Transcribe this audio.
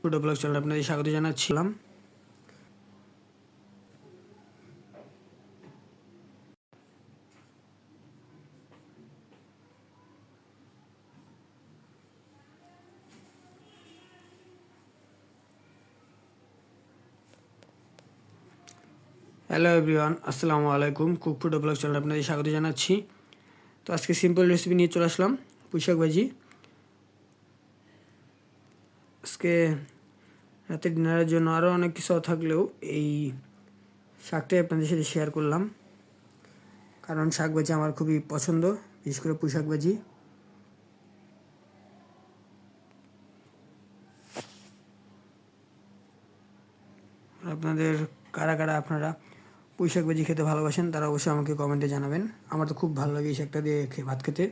Food blog চ্যানেলে আপনাদের স্বাগত জানাচ্ছিলাম। হ্যালো এভরিওয়ান, আসসালামু আলাইকুম। কুক ফুড ব্লগ চ্যানেলে আপনাদের স্বাগত জানাচ্ছি। তো আজকে সিম্পল রেসিপি নিয়ে চলে আসলাম, পুঁইশাক ভাজি। আজকে রাতে ডিনারের জন্য আরও অনেক কিছু থাকলেও এই শাকটাই আপনাদের সাথে শেয়ার করলাম, কারণ শাক ভাজি আমার খুবই পছন্দ, বিশেষ করে পুঁইশাক ভাজি। আপনাদের কারা কারা আপনারা পুঁইশাক ভাজি খেতে ভালোবাসেন তারা অবশ্যই আমাকে কমেন্টে জানাবেন। আমার তো খুব ভালো লাগে এই শাকটা দিয়ে ভাত খেতে।